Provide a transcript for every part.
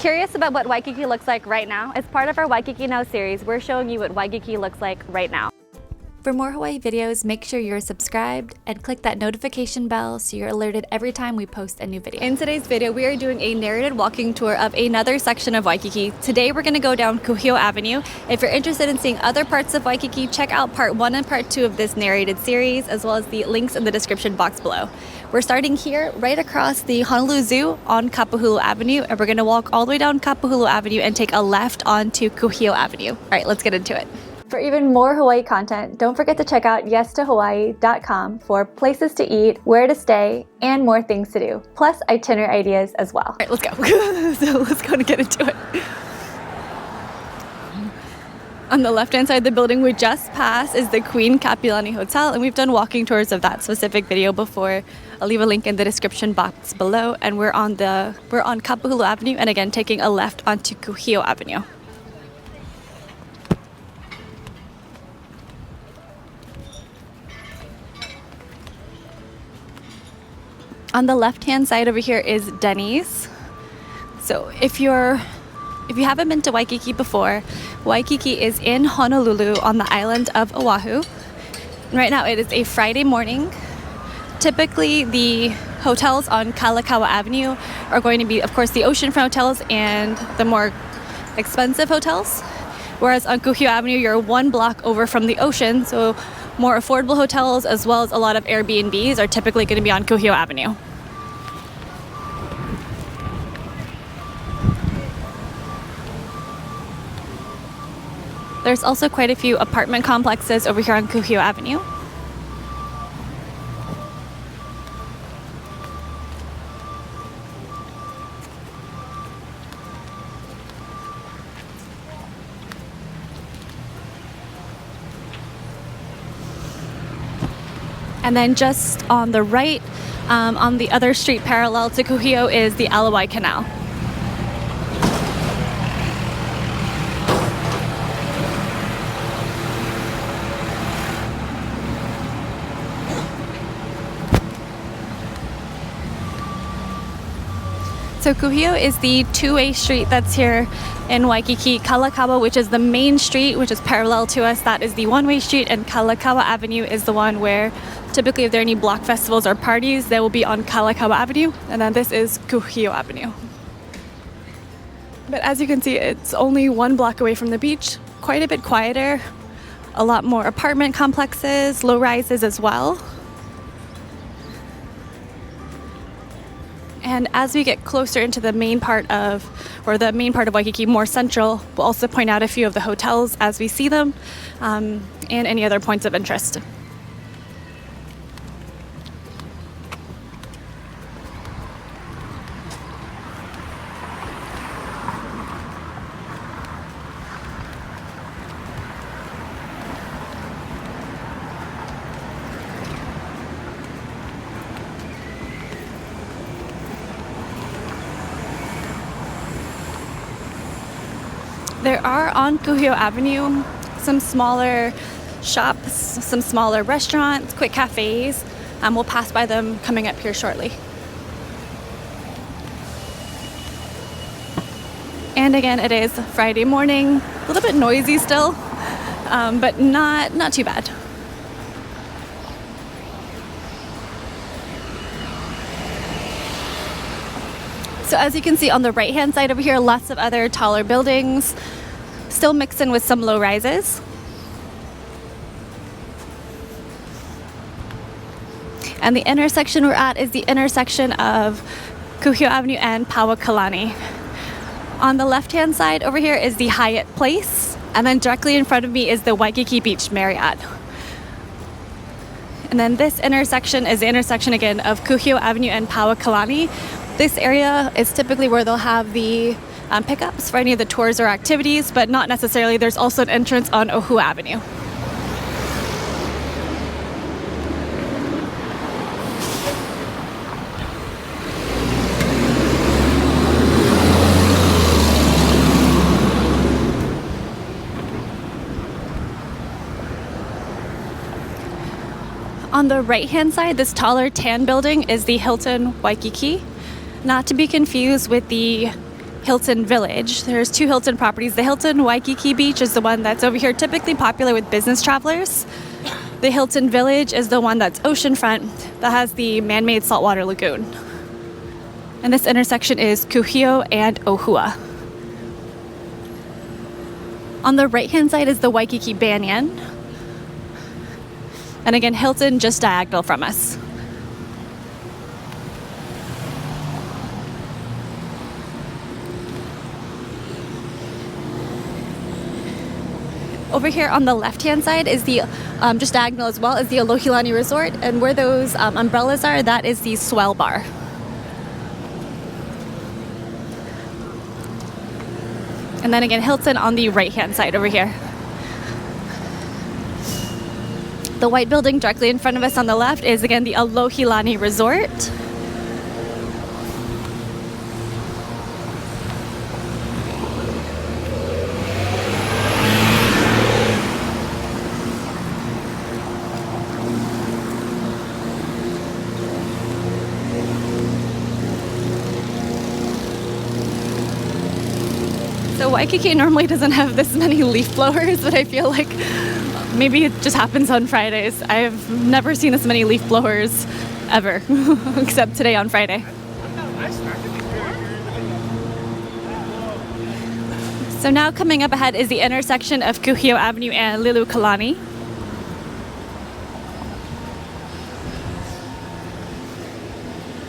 Curious about what Waikiki looks like right now? As part of our Waikiki Now series, we're showing you what Waikiki looks like right now. For more Hawaii videos, make sure you're subscribed and click that notification bell so you're alerted every time we post a new video. In today's video, we are doing a narrated walking tour of another section of Waikiki. Today, we're going to go down Kuhio Avenue. If you're interested in seeing other parts of Waikiki, check out part 1 and part 2 of this narrated series, as well as the links in the description box below. We're starting here right across the Honolulu Zoo on Kapahulu Avenue, and we're going to walk all the way down Kapahulu Avenue and take a left onto Kuhio Avenue. All right, let's get into it. For even more Hawaii content, don't forget to check out yes2hawaii.com for places to eat, where to stay, and more things to do, plus itinerary ideas as well. All right, let's go. So let's go and get into it. On the left-hand side of the building we just passed is the Queen Kapilani Hotel, and we've done walking tours of that specific video before. I'll leave a link in the description box below, and we're on Kapahulu Avenue, and again taking a left onto Kuhio Avenue. On the left-hand side over here is Denny's. So if you haven't been to Waikiki before, Waikiki is in Honolulu on the island of Oahu. Right now it is a Friday morning. Typically the hotels on Kalakaua Avenue are going to be, of course, the oceanfront hotels and the more expensive hotels. Whereas on Kuhio Avenue, you're one block over from the ocean, so more affordable hotels as well as a lot of Airbnbs are typically going to be on Kuhio Avenue. There's also quite a few apartment complexes over here on Kuhio Avenue. And then just on the right, on the other street parallel to Kuhio, is the Aloha Canal. So Kuhio is the two-way street that's here in Waikiki. Kalakaua, which is the main street, which is parallel to us, that is the one-way street, and Kalakaua Avenue is the one where typically if there are any block festivals or parties, they will be on Kalakaua Avenue, and then this is Kuhio Avenue. But as you can see, it's only one block away from the beach, quite a bit quieter, a lot more apartment complexes, low-rises as well. And as we get closer into the main part of Waikiki, more central, we'll also point out a few of the hotels as we see them, and any other points of interest. There are on Kuhio Avenue some smaller shops, some smaller restaurants, quick cafes. We'll pass by them coming up here shortly. And again, it is Friday morning, a little bit noisy still, but not too bad. So as you can see on the right-hand side over here, lots of other taller buildings, still mixed in with some low rises. And the intersection we're at is the intersection of Kuhio Avenue and Pauakalani. On the left-hand side over here is the Hyatt Place, and then directly in front of me is the Waikiki Beach Marriott. And then this intersection is the intersection again of Kuhio Avenue and Pauakalani. This area is typically where they'll have the pickups for any of the tours or activities, but not necessarily. There's also an entrance on Oahu Avenue. On the right-hand side, this taller tan building is the Hilton Waikiki. Not to be confused with the Hilton Village. There's 2 Hilton properties. The Hilton Waikiki Beach is the one that's over here, typically popular with business travelers. The Hilton Village is the one that's oceanfront, that has the man-made saltwater lagoon. And this intersection is Kuhio and Ohua. On the right-hand side is the Waikiki Banyan. And again, Hilton just diagonal from us. Over here on the left-hand side is the, just diagonal as well, is the Alohilani Resort. And where those umbrellas are, that is the Swell Bar. And then again, Hilton on the right-hand side over here. The white building directly in front of us on the left is again the Alohilani Resort. So Waikiki normally doesn't have this many leaf blowers, but I feel like maybe it just happens on Fridays. I've never seen this many leaf blowers ever, except today on Friday. So now coming up ahead is the intersection of Kuhio Avenue and Lilukalani.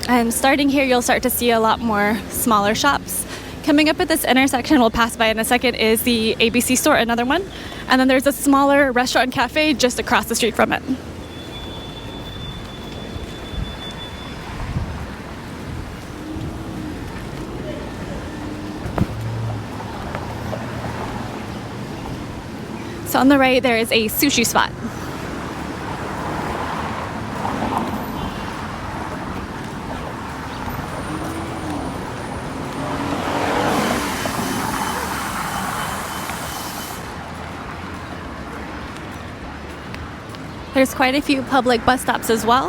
And starting here, you'll start to see a lot more smaller shops. Coming up at this intersection, we'll pass by in a second, is the ABC store, another one. And then there's a smaller restaurant and cafe just across the street from it. So on the right, there is a sushi spot. There's quite a few public bus stops as well.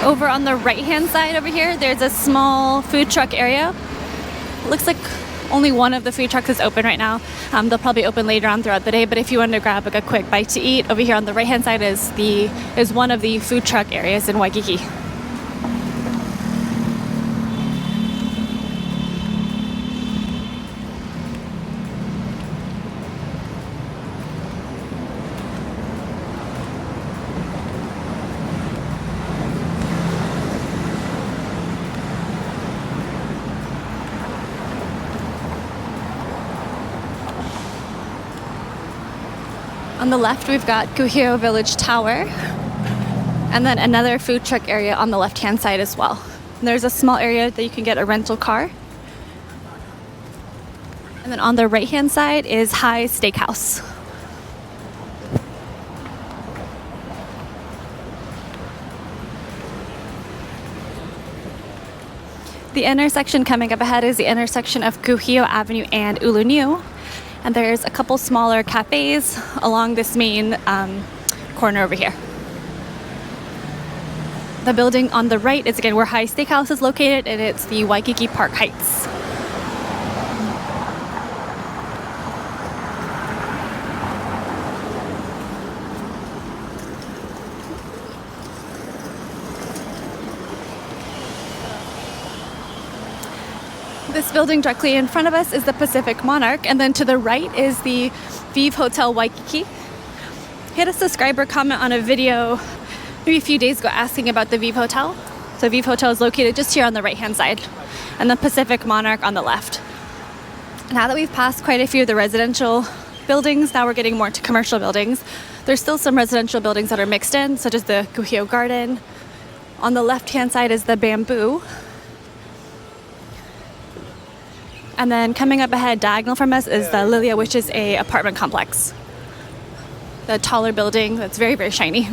Over on the right-hand side over here, there's a small food truck area. Looks like only one of the food trucks is open right now. They'll probably open later on throughout the day, but if you want to grab like a quick bite to eat, over here on the right-hand side is one of the food truck areas in Waikiki. On the left, we've got Kuhio Village Tower, and then another food truck area on the left-hand side as well. And there's a small area that you can get a rental car. And then on the right-hand side is High Steakhouse. The intersection coming up ahead is the intersection of Kuhio Avenue and Ulunu. And there's a couple smaller cafes along this main corner over here. The building on the right is again where High Steakhouse is located, and it's the Waikiki Park Heights. This building directly in front of us is the Pacific Monarch, and then to the right is the Vive Hotel Waikiki. I had a subscriber comment on a video maybe a few days ago asking about the Vive Hotel. So Vive Hotel is located just here on the right-hand side, and the Pacific Monarch on the left. Now that we've passed quite a few of the residential buildings, now we're getting more into commercial buildings. There's still some residential buildings that are mixed in, such as the Kuhio Garden. On the left-hand side is the Bamboo. And then coming up ahead, diagonal from us, is the Lilia, which is a apartment complex. The taller building that's very, very shiny.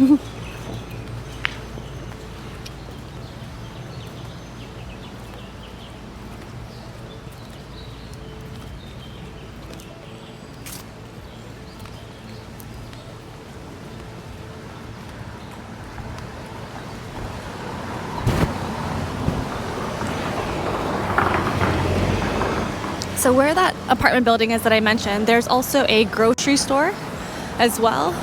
So where that apartment building is that I mentioned, there's also a grocery store as well.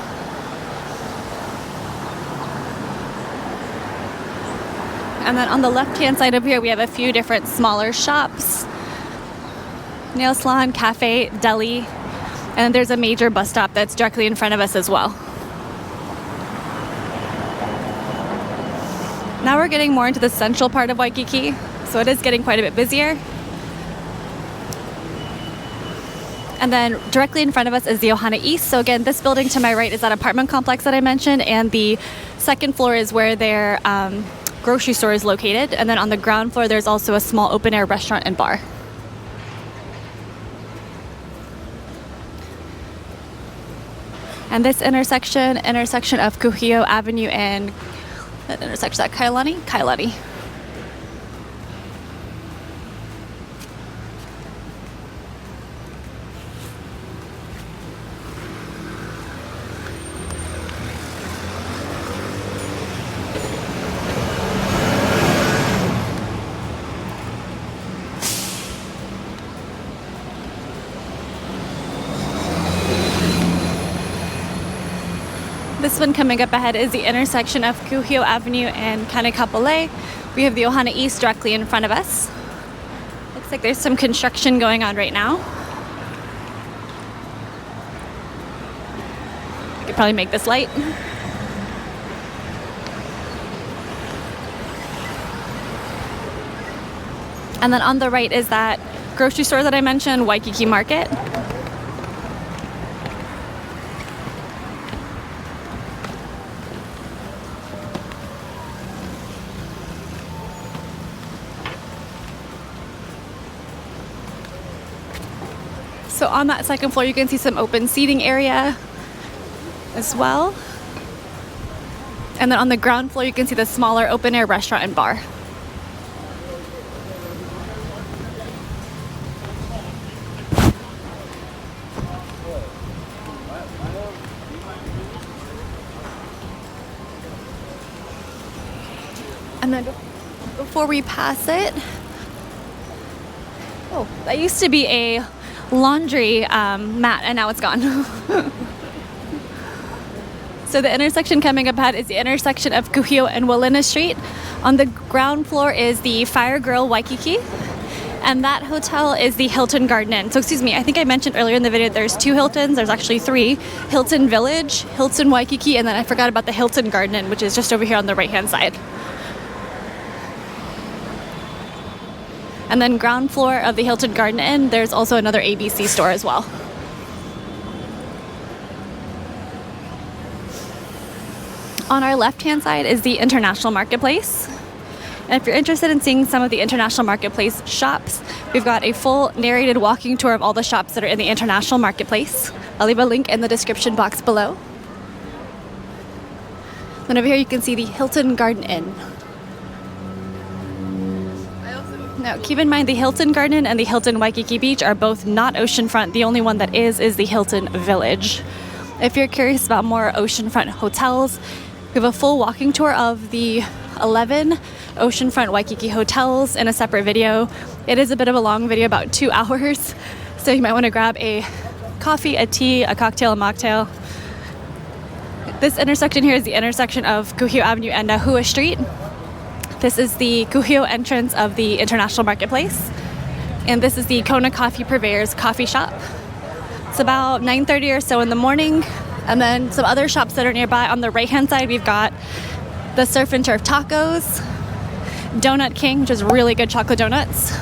And then on the left-hand side of here, we have a few different smaller shops. Nail salon, cafe, deli, and there's a major bus stop that's directly in front of us as well. Now we're getting more into the central part of Waikiki, so it is getting quite a bit busier. And then directly in front of us is the Ohana East. So again, this building to my right is that apartment complex that I mentioned, and the second floor is where their grocery store is located. And then on the ground floor, there's also a small open-air restaurant and bar. And this intersection of Kuhio Avenue and that intersection at Kailani. This one coming up ahead is the intersection of Kuhio Avenue and Kanekapolei. We have the Ohana East directly in front of us. Looks like there's some construction going on right now. I could probably make this light. And then on the right is that grocery store that I mentioned, Waikiki Market. So on that second floor, you can see some open seating area as well. And then on the ground floor, you can see the smaller open-air restaurant and bar. And then before we pass it, oh, that used to be a laundry mat, and now it's gone. So the intersection coming up ahead is the intersection of Kuhio and Walina Street. On the ground floor is the Fire Grill Waikiki, and that hotel is the Hilton Garden Inn. So excuse me, I think I mentioned earlier in the video there's two Hiltons. There's actually three: Hilton Village, Hilton Waikiki, and then I forgot about the Hilton Garden Inn, which is just over here on the right hand side. And then ground floor of the Hilton Garden Inn, there's also another ABC store as well. On our left-hand side is the International Marketplace. And if you're interested in seeing some of the International Marketplace shops, we've got a full narrated walking tour of all the shops that are in the International Marketplace. I'll leave a link in the description box below. Then over here you can see the Hilton Garden Inn. Now, keep in mind the Hilton Garden and the Hilton Waikiki Beach are both not oceanfront. The only one that is the Hilton Village. If you're curious about more oceanfront hotels, we have a full walking tour of the 11 oceanfront Waikiki hotels in a separate video. It is a bit of a long video, about 2 hours, so you might want to grab a coffee, a tea, a cocktail, a mocktail. This intersection here is the intersection of Kuhio Avenue and Nahua Street. This is the Kuhio entrance of the International Marketplace. And this is the Kona Coffee Purveyor's coffee shop. It's about 9:30 or so in the morning. And then some other shops that are nearby. On the right-hand side, we've got the Surf and Turf Tacos, Donut King, which is really good chocolate donuts.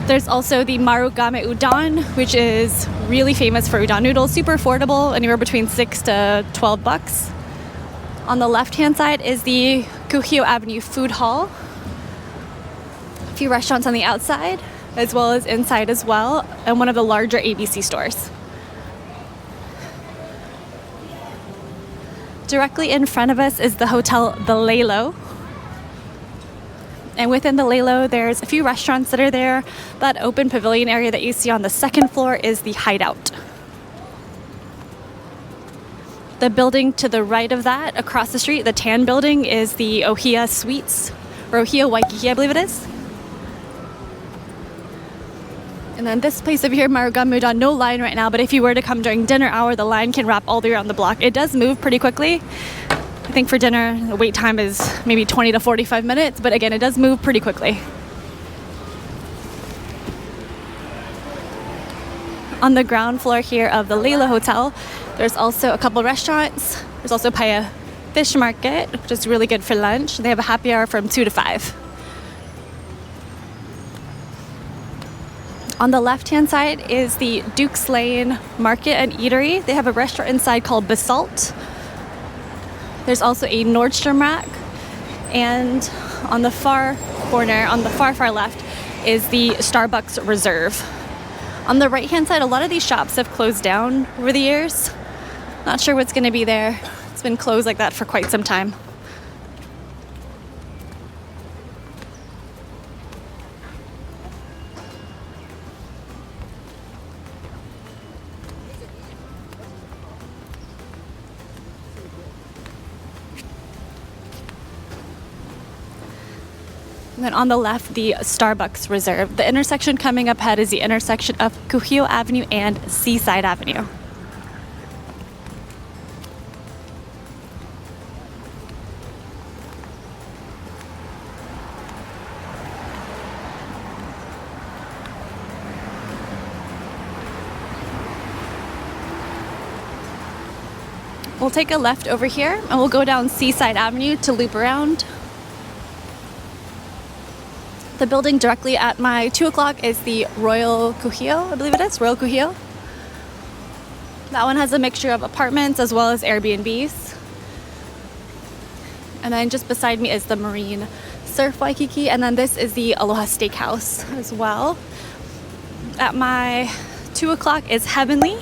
There's also the Marugame Udon, which is really famous for udon noodles. Super affordable, anywhere between $6 to $12. On the left-hand side is the Kuhio Avenue Food Hall. A few restaurants on the outside, as well as inside as well, and one of the larger ABC stores. Directly in front of us is the hotel The Lalo. And within the Lalo, there's a few restaurants that are there. That open pavilion area that you see on the second floor is the Hideout. The building to the right of that, across the street, the tan building, is the Ohia Suites, or Ohia Waikiki, I believe it is. And And then this place over here, Marugamuda, no line right now, but if you were to come during dinner hour, the line can wrap all the way around the block. It does move pretty quickly. I think for dinner, the wait time is maybe 20 to 45 minutes, but again, it does move pretty quickly. On the ground floor here of the Leila Hotel, there's also a couple restaurants. There's also Paia Fish Market, which is really good for lunch. They have a happy hour from 2 to 5. On the left-hand side is the Duke's Lane Market and Eatery. They have a restaurant inside called Basalt. There's also a Nordstrom rack. And on the far corner, on the far left, is the Starbucks Reserve. On the right-hand side, a lot of these shops have closed down over the years. Not sure what's going to be there. It's been closed like that for quite some time. And then on the left, the Starbucks Reserve. The intersection coming up ahead is the intersection of Kuhio Avenue and Seaside Avenue. We'll take a left over here and we'll go down Seaside Avenue to loop around. The building directly at my 2 o'clock is the Royal Kuhio, I believe it is, Royal Kuhio. That one has a mixture of apartments as well as Airbnbs. And then just beside me is the Marine Surf Waikiki, and then this is the Aloha Steakhouse as well. At my 2 o'clock is Heavenly.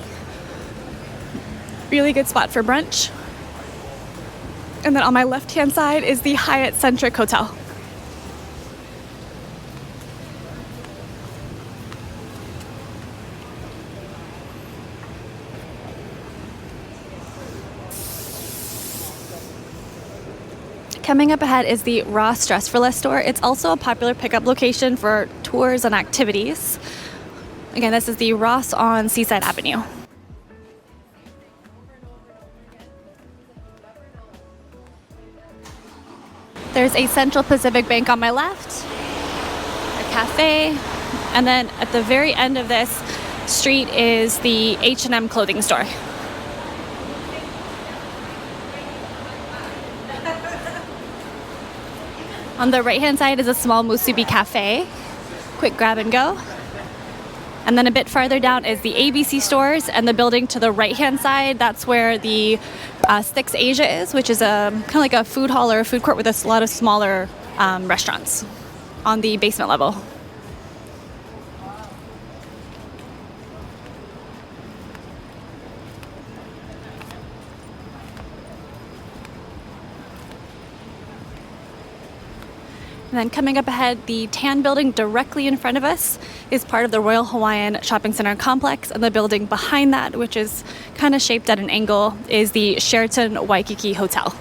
Really good spot for brunch. And then on my left-hand side is the Hyatt Centric Hotel. Coming up ahead is the Ross Dress for Less store. It's also a popular pickup location for tours and activities. Again, this is the Ross on Seaside Avenue. There's a Central Pacific Bank on my left, a cafe, and then at the very end of this street is the H&M clothing store. On the right-hand side is a small musubi cafe, quick grab and go. And then a bit farther down is the ABC stores, and the building to the right-hand side, that's where the Six Asia is, which is kind of like a food hall or a food court with a lot of smaller restaurants on the basement level. And then coming up ahead, the tan building directly in front of us is part of the Royal Hawaiian Shopping Center complex, and the building behind that, which is kind of shaped at an angle, is the Sheraton Waikiki Hotel.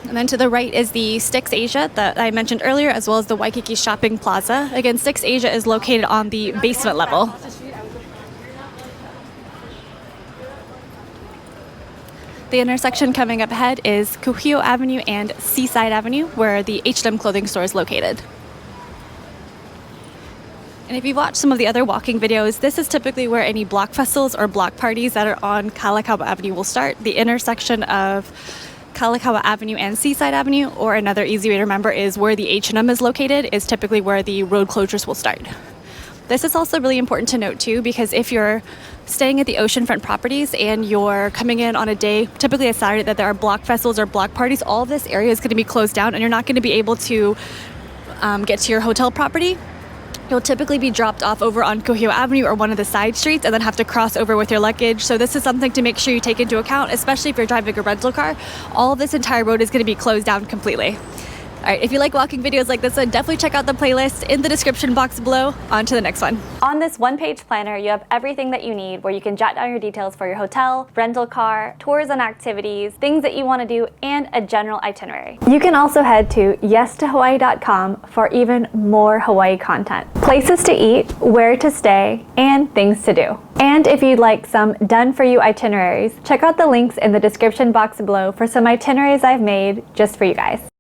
And then to the right is the Six Asia that I mentioned earlier, as well as the Waikiki Shopping Plaza. Again, Six Asia is located on the basement level. The intersection coming up ahead is Kuhio Avenue and Seaside Avenue, where the H&M clothing store is located. And if you've watched some of the other walking videos, this is typically where any block festivals or block parties that are on Kalakaua Avenue will start. The intersection of Kalakaua Avenue and Seaside Avenue, or another easy way to remember is where the H&M is located, is typically where the road closures will start. This is also really important to note too, because if you're staying at the oceanfront properties and you're coming in on a day, typically a Saturday, that there are block festivals or block parties, all of this area is going to be closed down and you're not going to be able to get to your hotel property. You'll typically be dropped off over on Kuhio Avenue or one of the side streets and then have to cross over with your luggage. So this is something to make sure you take into account, especially if you're driving a rental car. All of this entire road is going to be closed down completely. All right, if you like walking videos like this one, definitely check out the playlist in the description box below. On to the next one. On this one-page planner, you have everything that you need where you can jot down your details for your hotel, rental car, tours and activities, things that you want to do, and a general itinerary. You can also head to yestohawaii.com for even more Hawaii content. Places to eat, where to stay, and things to do. And if you'd like some done-for-you itineraries, check out the links in the description box below for some itineraries I've made just for you guys.